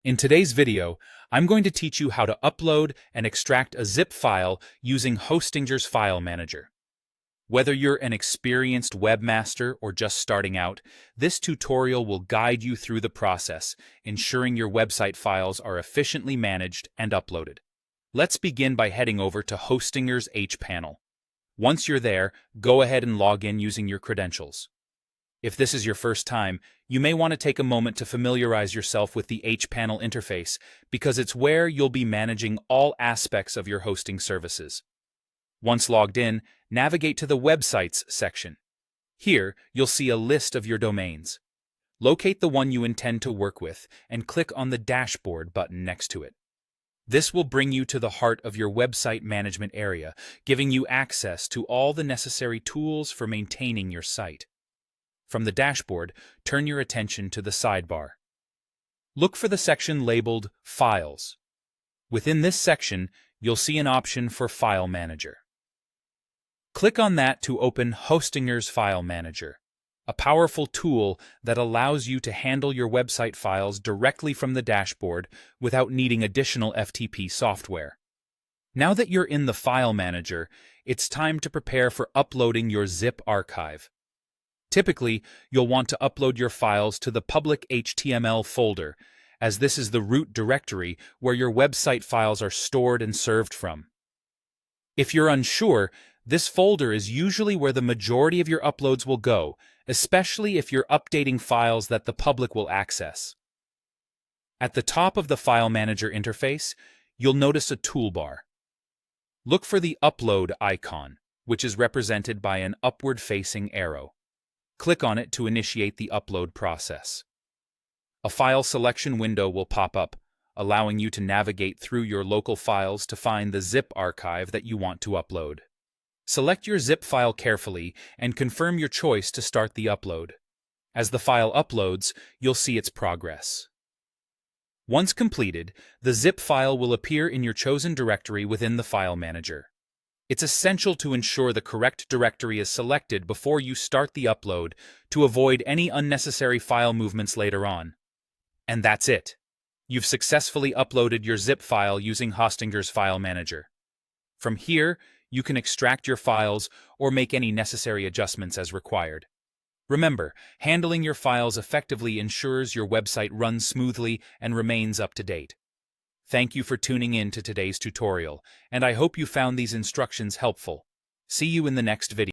In today's video, I'm going to teach you how to upload and extract a zip file using Hostinger's File Manager. Whether you're an experienced webmaster or just starting out, this tutorial will guide you through the process, ensuring your website files are efficiently managed and uploaded. Let's begin by heading over to Hostinger's hPanel. Once you're there, go ahead and log in using your credentials. If this is your first time, you may want to take a moment to familiarize yourself with the hPanel interface because it's where you'll be managing all aspects of your hosting services. Once logged in, navigate to the Websites section. Here, you'll see a list of your domains. Locate the one you intend to work with and click on the Dashboard button next to it. This will bring you to the heart of your website management area, giving you access to all the necessary tools for maintaining your site. From the dashboard, turn your attention to the sidebar. Look for the section labeled Files. Within this section, you'll see an option for File Manager. Click on that to open Hostinger's File Manager, a powerful tool that allows you to handle your website files directly from the dashboard without needing additional FTP software. Now that you're in the File Manager, it's time to prepare for uploading your zip archive. Typically, you'll want to upload your files to the public HTML folder, as this is the root directory where your website files are stored and served from. If you're unsure, this folder is usually where the majority of your uploads will go, especially if you're updating files that the public will access. At the top of the File Manager interface, you'll notice a toolbar. Look for the Upload icon, which is represented by an upward-facing arrow. Click on it to initiate the upload process. A file selection window will pop up, allowing you to navigate through your local files to find the zip archive that you want to upload. Select your zip file carefully and confirm your choice to start the upload. As the file uploads, you'll see its progress. Once completed, the zip file will appear in your chosen directory within the File Manager. It's essential to ensure the correct directory is selected before you start the upload to avoid any unnecessary file movements later on. And that's it. You've successfully uploaded your zip file using Hostinger's File Manager. From here, you can extract your files or make any necessary adjustments as required. Remember, handling your files effectively ensures your website runs smoothly and remains up to date. Thank you for tuning in to today's tutorial, and I hope you found these instructions helpful. See you in the next video.